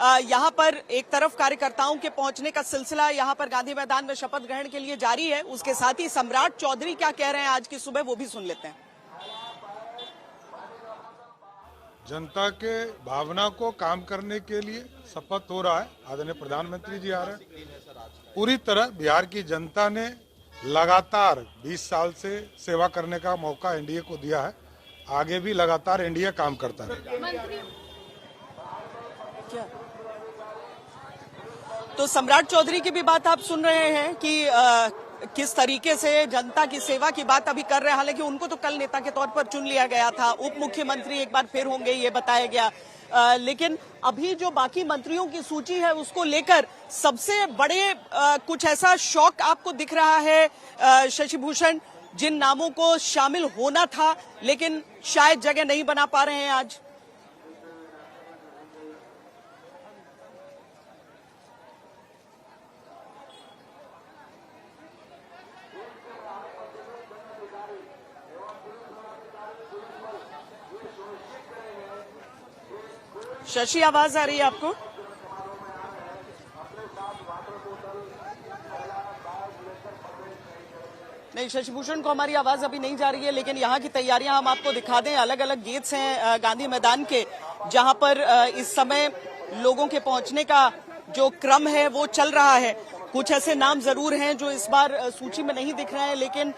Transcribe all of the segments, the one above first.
यहाँ पर एक तरफ कार्यकर्ताओं के पहुंचने का सिलसिला यहाँ पर गांधी मैदान में शपथ ग्रहण के लिए जारी है, उसके साथ ही सम्राट चौधरी क्या कह रहे हैं आज की सुबह वो भी सुन लेते हैं। जनता के भावना को काम करने के लिए शपथ हो रहा है। आदरणीय प्रधानमंत्री जी आ रहे हैं। पूरी तरह बिहार की जनता ने लगातार 20 साल से सेवा करने का मौका एनडीए को दिया है। आगे भी लगातार एनडीए काम करता है। तो सम्राट चौधरी की भी बात आप सुन रहे हैं कि किस तरीके से जनता की सेवा की बात अभी कर रहे हैं। हालांकि उनको तो कल नेता के तौर पर चुन लिया गया था, उप मुख्यमंत्री एक बार फिर होंगे ये बताया गया। लेकिन अभी जो बाकी मंत्रियों की सूची है उसको लेकर सबसे बड़े कुछ ऐसा शौक आपको दिख रहा है शशि भूषण, जिन नामों को शामिल होना था लेकिन शायद जगह नहीं बना पा रहे हैं आज? शशि, आवाज आ रही है आपको? नहीं, शशि भूषण को हमारी आवाज अभी नहीं जा रही है, लेकिन यहाँ की तैयारियां हम आपको दिखा दें। अलग अलग गेट्स हैं गांधी मैदान के, जहां पर इस समय लोगों के पहुंचने का जो क्रम है वो चल रहा है। कुछ ऐसे नाम जरूर हैं जो इस बार सूची में नहीं दिख रहे हैं, लेकिन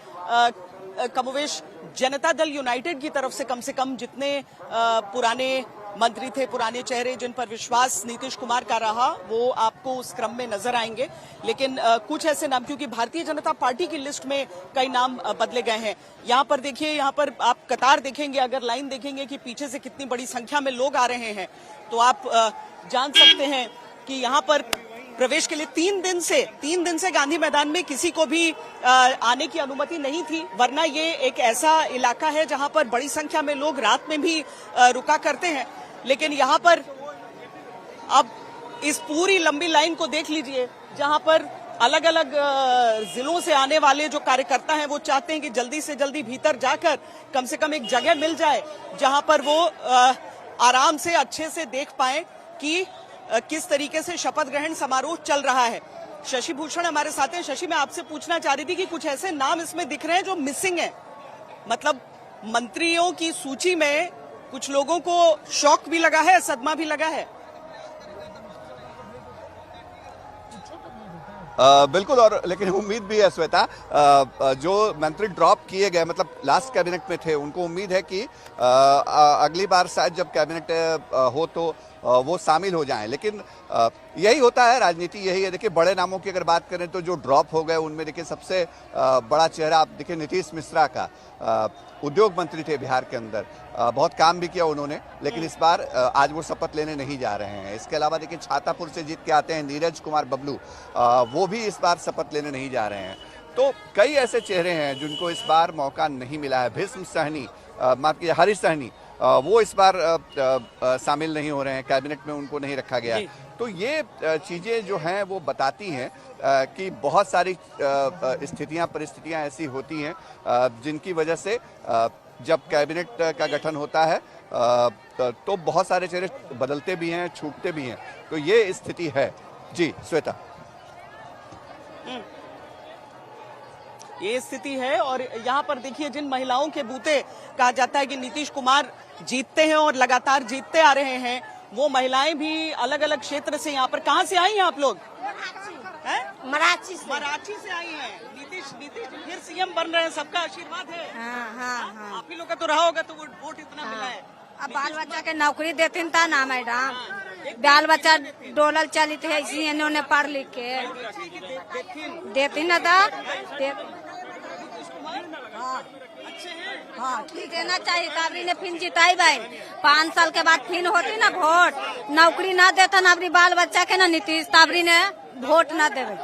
कमोवेश जनता दल यूनाइटेड की तरफ से कम जितने पुराने मंत्री थे, पुराने चेहरे जिन पर विश्वास नीतीश कुमार का रहा, वो आपको उस क्रम में नजर आएंगे। लेकिन कुछ ऐसे नाम, क्योंकि भारतीय जनता पार्टी की लिस्ट में कई नाम बदले गए हैं। यहाँ पर देखिए, यहाँ पर आप कतार देखेंगे, अगर लाइन देखेंगे कि पीछे से कितनी बड़ी संख्या में लोग आ रहे हैं, तो आप जान सकते हैं कि यहाँ पर प्रवेश के लिए 3 दिन से गांधी मैदान में किसी को भी आने की अनुमति नहीं थी। वरना ये एक ऐसा इलाका है जहां पर बड़ी संख्या में लोग रात में भी रुका करते हैं। लेकिन यहाँ पर अब इस पूरी लंबी लाइन को देख लीजिए, जहां पर अलग अलग जिलों से आने वाले जो कार्यकर्ता हैं वो चाहते हैं कि जल्दी से जल्दी भीतर जाकर कम से कम एक जगह मिल जाए जहां पर वो आराम से अच्छे से देख पाए कि किस तरीके से शपथ ग्रहण समारोह चल रहा है। शशि भूषण हमारे साथ हैं। शशि, मैं आपसे पूछना चाह रही थी कि कुछ ऐसे नाम इसमें दिख रहे हैं जो मिसिंग हैं, मतलब मंत्रियों की सूची में कुछ लोगों को शॉक भी लगा है, सदमा भी लगा है। बिल्कुल, और लेकिन उम्मीद भी है श्वेता, जो मंत्री ड्रॉप किए गए, मतलब लास्ट कैबिनेट में थे, उनको उम्मीद है कि अगली बार शायद जब कैबिनेट हो तो वो शामिल हो जाएं। लेकिन यही होता है, राजनीति यही है। देखिए, बड़े नामों की अगर बात करें तो जो ड्रॉप हो गए उनमें देखिए सबसे बड़ा चेहरा आप देखिए नीतीश मिश्रा का। उद्योग मंत्री थे बिहार के अंदर, बहुत काम भी किया उन्होंने, लेकिन इस बार आज वो शपथ लेने नहीं जा रहे हैं। इसके अलावा देखिए छातापुर से जीत के आते हैं नीरज कुमार बबलू, वो भी इस बार शपथ लेने नहीं जा रहे हैं। तो कई ऐसे चेहरे हैं जिनको इस बार मौका नहीं मिला है। भीष्म सहनी, माफ कीजिए हरीश सहनी, वो इस बार शामिल नहीं हो रहे हैं, कैबिनेट में उनको नहीं रखा गया। तो ये चीज़ें जो हैं वो बताती हैं कि बहुत सारी परिस्थितियां ऐसी होती हैं जिनकी वजह से जब कैबिनेट का गठन होता है तो बहुत सारे चेहरे बदलते भी हैं, छूटते भी हैं। तो ये स्थिति है। जी श्वेता, ये स्थिति है। और यहाँ पर देखिए, जिन महिलाओं के बूते कहा जाता है कि नीतीश कुमार जीतते हैं और लगातार जीतते आ रहे हैं, वो महिलाएं भी अलग अलग क्षेत्र से यहाँ पर। कहाँ से आई हैं आप लोग? मराठी से आई हैं। नीतीश फिर सीएम बन रहे हैं, सबका आशीर्वाद है। हाँ। आप ही लोग का तो रहा होगा, तो वोट इतना मिला है। अब बाल बच्चा के नौकरी देती था ना मैडम, बाल बच्चा डोलल चली थी, इसी इन्होंने पढ़ लिख के देती ना था। हाँ, ठीक देना चाहिए। काबरी ने फिर जिताई भाई, 5 साल के बाद फिर होती ना वोट, नौकरी ना देता ना अपनी बाल बच्चा के ना नीतीश, ताबरी ने वोट ना देवे।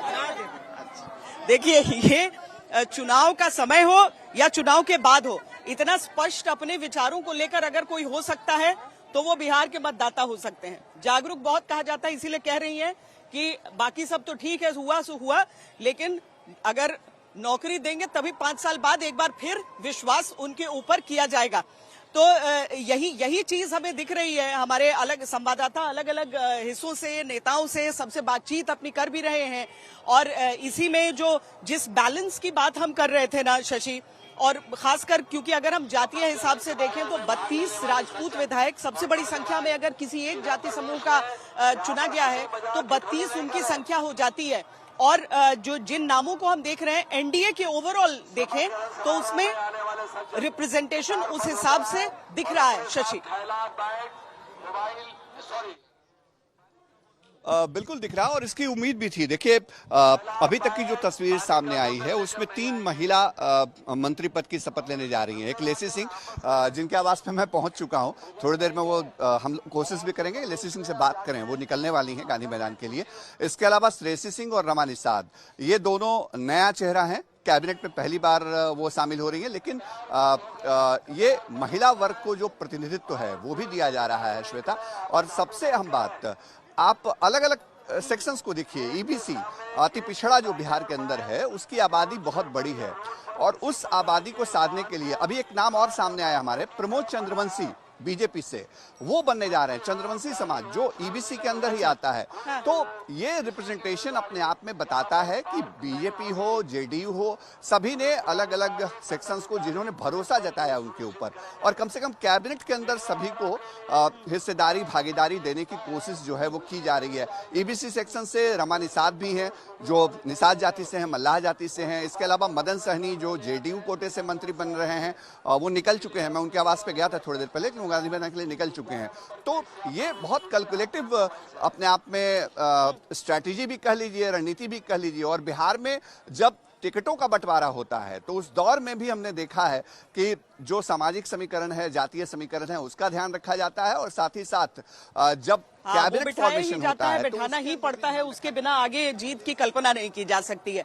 देखिए, ये चुनाव का समय हो या चुनाव के बाद हो, इतना स्पष्ट अपने विचारों को लेकर अगर कोई हो सकता है तो वो बिहार के मतदाता हो सकते हैं। जागरूक बहुत कहा जाता है, इसीलिए कह रही हैं कि बाकी सब तो ठीक है, हुआ सो हुआ, लेकिन अगर नौकरी देंगे तभी 5 साल बाद एक बार फिर विश्वास उनके ऊपर किया जाएगा। तो यही चीज हमें दिख रही है। हमारे अलग संवाददाता अलग अलग हिस्सों से, नेताओं से, सबसे बातचीत अपनी कर भी रहे हैं। और इसी में जिस बैलेंस की बात हम कर रहे थे ना शशि, और खासकर क्योंकि अगर हम जातीय हिसाब से देखें तो 32 राजपूत विधायक सबसे बड़ी संख्या में अगर किसी एक जाति समूह का चुना गया है तो 32 उनकी संख्या हो जाती है। और जिन नामों को हम देख रहे हैं एनडीए के ओवरऑल देखें तो उसमें रिप्रेजेंटेशन उस हिसाब से दिख रहा है शशि। बिल्कुल दिख रहा है और इसकी उम्मीद भी थी। देखिए अभी तक की जो तस्वीर सामने आई है उसमें 3 महिला मंत्री पद की शपथ लेने जा रही हैं। एक लेसी सिंह जिनके आवास पे मैं पहुंच चुका हूं, थोड़ी देर में वो हम कोशिश भी करेंगे लेसी सिंह से बात करें, वो निकलने वाली हैं गांधी मैदान के लिए। इसके अलावा श्रेयसी सिंह और रमा निषाद, ये दोनों नया चेहरा है, कैबिनेट में पहली बार वो शामिल हो रही है। लेकिन ये महिला वर्ग को जो प्रतिनिधित्व है वो भी दिया जा रहा है श्वेता। और सबसे अहम बात, आप अलग अलग सेक्शंस को देखिए। ईबीसी अति पिछड़ा जो बिहार के अंदर है उसकी आबादी बहुत बड़ी है और उस आबादी को साधने के लिए अभी एक नाम और सामने आया हमारे, प्रमोद चंद्रवंशी बीजेपी से, वो बनने जा रहे हैं। चंद्रवंशी समाज जो ईबीसी के अंदर ही आता है। तो ये रिप्रेजेंटेशन अपने आप में बताता है कि बीजेपी हो, जेडीयू हो, सभी ने अलग अलग सेक्शंस को, जिन्होंने भरोसा जताया उनके ऊपर, और कम से कम कैबिनेट के अंदर सभी को हिस्सेदारी, भागीदारी देने की कोशिश जो है वो की जा रही है। ईबीसी सेक्शन से रमा निषाद भी हैं जो निषाद जाति से हैं, मल्लाह जाति से हैं। इसके अलावा मदन सहनी जो जेडीयू कोटे से मंत्री बन रहे हैं, वो निकल चुके हैं। मैं उनके आवास पे गया था थोड़ी देर पहले, कि गांधी मैदान के लिए निकल चुके हैं। तो ये बहुत कैलकुलेटिव अपने आप में स्ट्रैटेजी भी कह लीजिए, रणनीति भी कह लीजिए। और बिहार में जब टिकटों का बंटवारा होता है तो उस दौर में भी हमने देखा है कि जो सामाजिक समीकरण है, जातीय समीकरण है, उसका ध्यान रखा जाता है। और साथ ही साथ जब कैबिनेट फॉर्मेशन होता है, बिठाना ही पड़ता है, उसके बिना आगे जीत की कल्पना नहीं की जा सकती है।